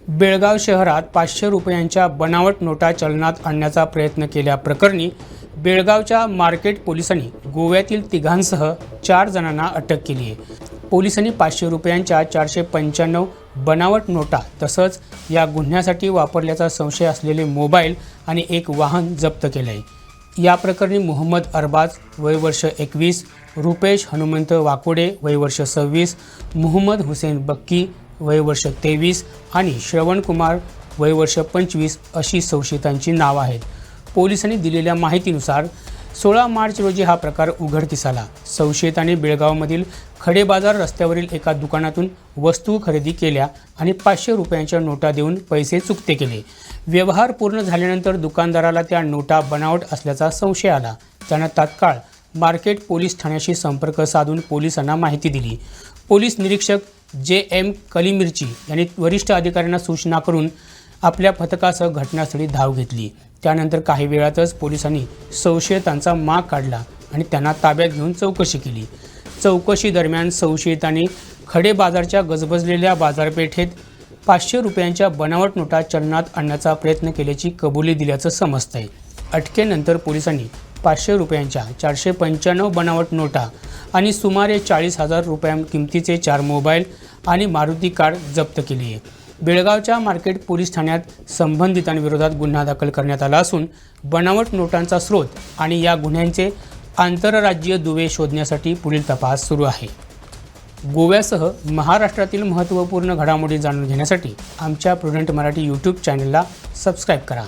बेळगाव शहरात 500 रुपयांच्या बनावट नोटा चलनात आणण्याचा प्रयत्न केल्याप्रकरणी बेळगावच्या मार्केट पोलिसांनी गोव्यातील तिघांसह 4 जणांना अटक केली आहे। पोलिसांनी 500 रुपयांच्या 495 बनावट नोटा तसंच या गुन्ह्यासाठी वापरल्याचा संशय असलेले मोबाईल आणि एक वाहन जप्त केले आहे। या प्रकरणी मोहम्मद अरबाज वय वर्ष 21, रुपेश हनुमंत वाकोडे वय वर्ष 26, मोहम्मद हुसेन बक्की वय वर्ष 23 आणि श्रवण कुमार वय वर्ष 25 अशी संशयितांची नाव आहेत। पोलिसांनी दिलेल्या माहितीनुसार 16 मार्च रोजी हा प्रकार उघडकीस आला। संशयितांनी बेळगावमधील खडे बाजार रस्त्यावरील एका दुकानातून वस्तू खरेदी केल्या आणि 500 रुपयांच्या नोटा देऊन पैसे चुकते केले। व्यवहार पूर्ण झाल्यानंतर दुकानदाराला त्या नोटा बनावट असल्याचा संशय आला। त्यानं तात्काळ मार्केट पोलीस ठाण्याशी संपर्क साधून पोलिसांना माहिती दिली। पोलीस निरीक्षक JM कलिमिर्ची यांनी वरिष्ठ अधिकाऱ्यांना सूचना करून आपल्या पथकासह घटनास्थळी धाव घेतली। त्यानंतर काही वेळातच पोलिसांनी संशयितांचा माग काढला आणि त्यांना ताब्यात घेऊन चौकशी केली। चौकशी दरम्यान संशयितांनी खडे बाजारच्या गजबजलेल्या बाजारपेठेत 500 रुपयांच्या बनावट नोटा चलनात आणण्याचा प्रयत्न केल्याची कबुली दिल्याचं समजतंय। अटकेनंतर पोलिसांनी 500 रुपयांच्या 495 बनावट नोटा आणि सुमारे 40,000 रुपयां किमतीचे 4 मोबाईल आणि मारुती कार जप्त केली आहे। बेळगावच्या मार्केट पोलीस ठाण्यात संबंधितांविरोधात गुन्हा दाखल करण्यात आला असून बनावट नोटांचा स्रोत आणि या गुन्ह्यांचे आंतरराज्यीय दुवे शोधण्यासाठी पुढील तपास सुरू आहे। गोव्यासह महाराष्ट्रातील महत्त्वपूर्ण घडामोडी जाणून घेण्यासाठी आमच्या प्रुडंट मराठी यूट्यूब चॅनलला सबस्क्राईब करा।